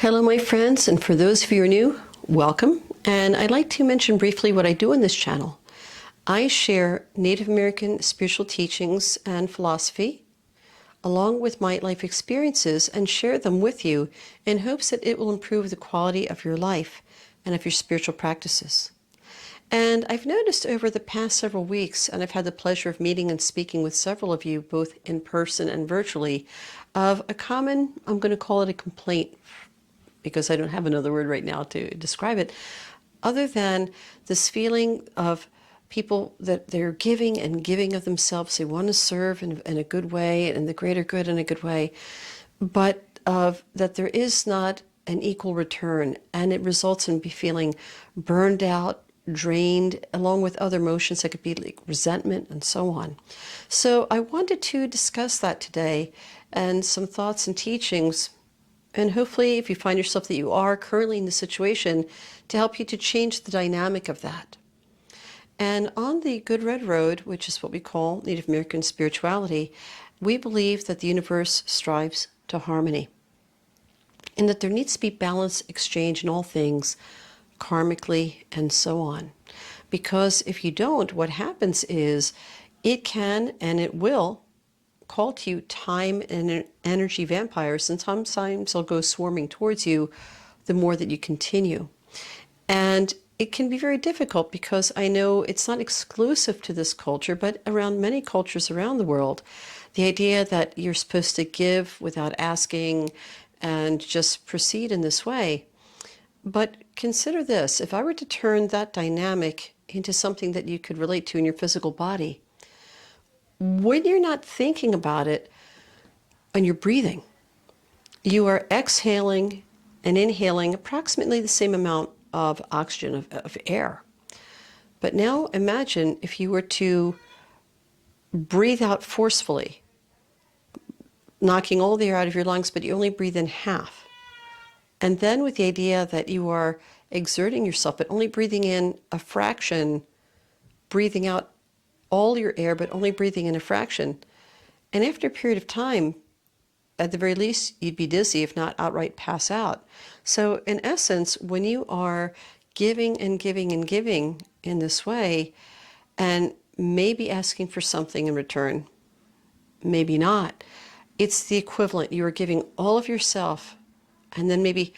Hello, my friends, and for those of you who are new, welcome. And I'd like to mention briefly what I do on this channel. I share Native American spiritual teachings and philosophy, along with my life experiences, and share them with you in hopes that it will improve the quality of your life and of your spiritual practices. And I've noticed over the past several weeks, and I've had the pleasure of meeting and speaking with several of you, both in person and virtually, of a common, I'm going to call it a complaint, because I don't have another word right now to describe it, other than this feeling of people that they're giving and giving of themselves. They want to serve in a good way, and the greater good in a good way, but of that there is not an equal return, and it results in feeling burned out, drained, along with other emotions that could be like resentment and so on. So I wanted to discuss that today and some thoughts and teachings. And hopefully, if you find yourself that you are currently in the situation, to help you to change the dynamic of that. And on the Good Red Road, which is what we call Native American spirituality, we believe that the universe strives to harmony, and that there needs to be balanced exchange in all things, karmically and so on. Because if you don't, what happens is it can and it will call to you time and energy vampires, and sometimes they'll go swarming towards you the more that you continue. And it can be very difficult, because I know it's not exclusive to this culture, but around many cultures around the world, the idea that you're supposed to give without asking and just proceed in this way. But consider this: if I were to turn that dynamic into something that you could relate to in your physical body, when you're not thinking about it and you're breathing, you are exhaling and inhaling approximately the same amount of oxygen, of air. But now imagine if you were to breathe out forcefully, knocking all the air out of your lungs, but you only breathe in half. And then with the idea that you are exerting yourself, but only breathing in a fraction, breathing out all your air, but only breathing in a fraction. And after a period of time, at the very least, you'd be dizzy, if not outright pass out. So in essence, when you are giving and giving and giving in this way, and maybe asking for something in return, maybe not, it's the equivalent. You are giving all of yourself and then maybe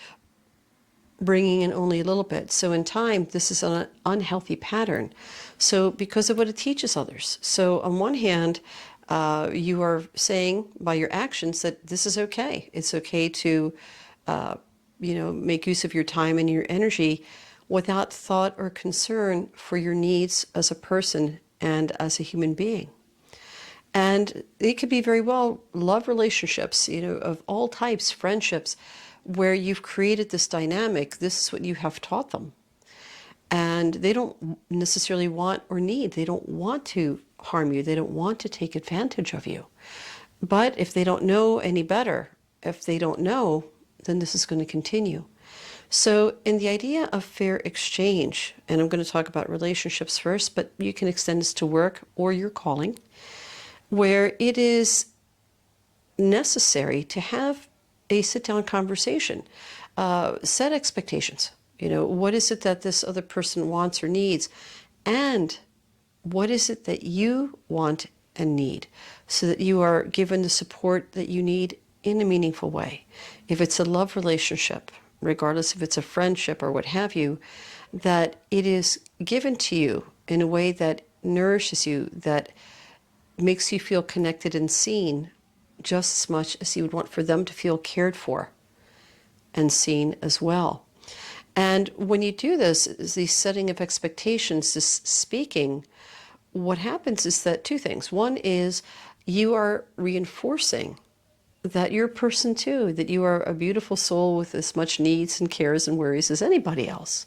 bringing in only a little bit. So in time, this is an unhealthy pattern. So because of what it teaches others. So on one hand, you are saying by your actions that this is okay. It's okay to, make use of your time and your energy without thought or concern for your needs as a person and as a human being. And it could be very well love relationships, of all types, friendships, where you've created this dynamic. This is what you have taught them. And they don't necessarily want or need, they don't want to harm you, they don't want to take advantage of you. But if they don't know any better, if they don't know, then this is going to continue. So in the idea of fair exchange, and I'm going to talk about relationships first, but you can extend this to work or your calling, where it is necessary to have a sit-down conversation, set expectations. What is it that this other person wants or needs? And what is it that you want and need, so that you are given the support that you need in a meaningful way. If it's a love relationship, regardless if it's a friendship or what have you, that it is given to you in a way that nourishes you, that makes you feel connected and seen just as much as you would want for them to feel cared for and seen as well. And when you do this, the setting of expectations, this speaking, what happens is that two things. One is you are reinforcing that you're a person too, that you are a beautiful soul with as much needs and cares and worries as anybody else.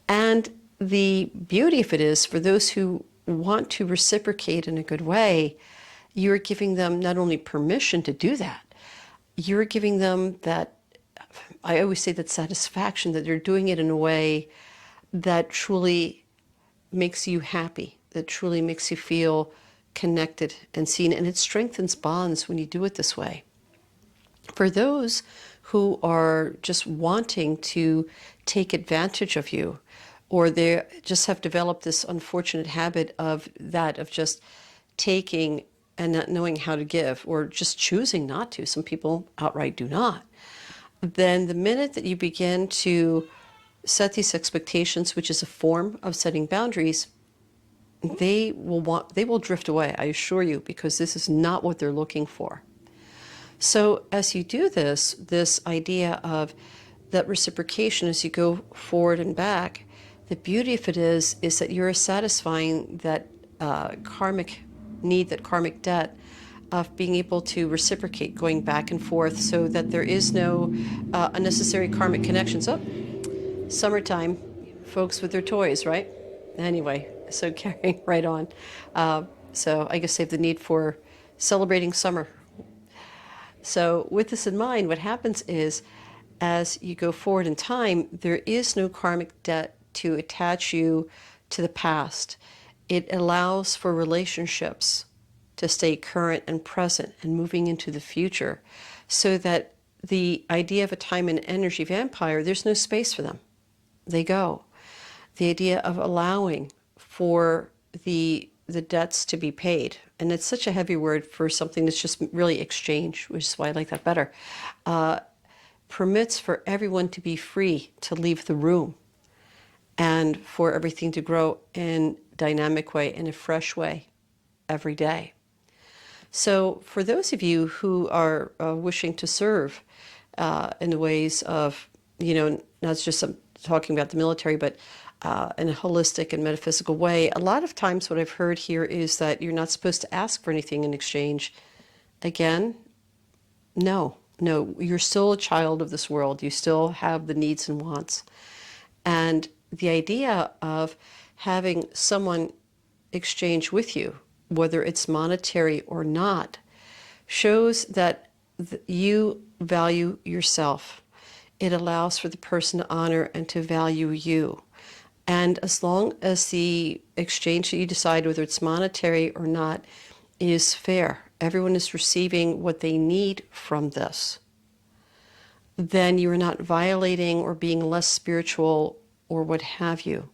And the beauty of it is, for those who want to reciprocate in a good way, you're giving them not only permission to do that, you're giving them that, I always say, that satisfaction that they're doing it in a way that truly makes you happy, that truly makes you feel connected and seen, and it strengthens bonds when you do it this way. For those who are just wanting to take advantage of you, or they just have developed this unfortunate habit of just taking and not knowing how to give, or just choosing not to. Some people outright do not. Then the minute that you begin to set these expectations, which is a form of setting boundaries, they will drift away, I assure you, because this is not what they're looking for. So as you do this idea of that reciprocation as you go forward and back, the beauty of it is that you're satisfying that karmic need, that karmic debt of being able to reciprocate, going back and forth, so that there is no unnecessary karmic connections. Oh, summertime, folks with their toys, right? Anyway, so carrying right on. So I guess they have the need for celebrating summer. So with this in mind, what happens is, as you go forward in time, there is no karmic debt to attach you to the past. It allows for relationships to stay current and present and moving into the future, so that the idea of a time and energy vampire, there's no space for them. They go. The idea of allowing for the debts to be paid, and it's such a heavy word for something that's just really exchange, which is why I like that better, permits for everyone to be free to leave the room, and for everything to grow in a dynamic way, in a fresh way, every day. So for those of you who are wishing to serve in the ways of, not just talking about the military, but in a holistic and metaphysical way, a lot of times what I've heard here is that you're not supposed to ask for anything in exchange. Again, no, you're still a child of this world. You still have the needs and wants. And the idea of having someone exchange with you, whether it's monetary or not, shows that you value yourself. It allows for the person to honor and to value you. And as long as the exchange that you decide, whether it's monetary or not, is fair, everyone is receiving what they need from this, then you're not violating or being less spiritual or what have you.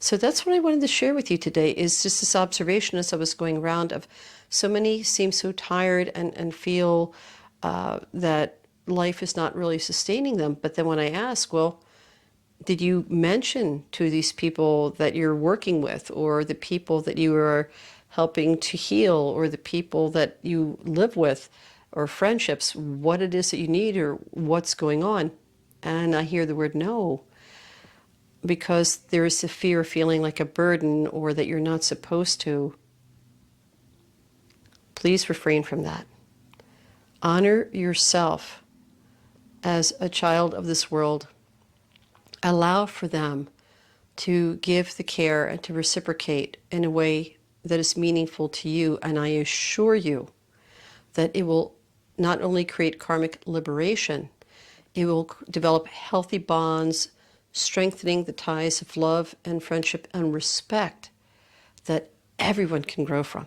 So that's what I wanted to share with you today, is just this observation as I was going around of so many seem so tired and feel that life is not really sustaining them. But then when I ask, well, did you mention to these people that you're working with, or the people that you are helping to heal, or the people that you live with, or friendships, what it is that you need or what's going on? And I hear the word no, because there is a fear of feeling like a burden, or that you're not supposed to. Please refrain from that. Honor yourself as a child of this world. Allow for them to give the care and to reciprocate in a way that is meaningful to you. And I assure you that it will not only create karmic liberation, it will develop healthy bonds, strengthening the ties of love and friendship and respect that everyone can grow from.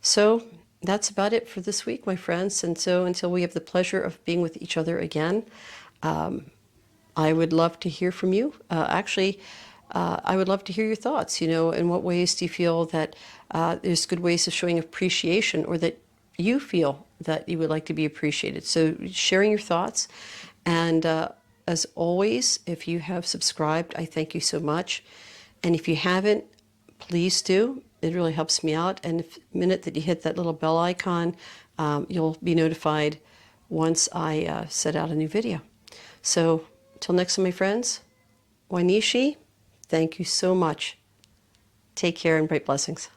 So that's about it for this week, my friends. And so until we have the pleasure of being with each other again, I would love to hear from you. I would love to hear your thoughts. In what ways do you feel that there's good ways of showing appreciation, or that you feel that you would like to be appreciated? So sharing your thoughts. And as always, if you have subscribed, I thank you so much. And if you haven't, please do. It really helps me out. And the minute that you hit that little bell icon, you'll be notified once I set out a new video. So till next time, my friends, Wanishi, thank you so much. Take care and bright blessings.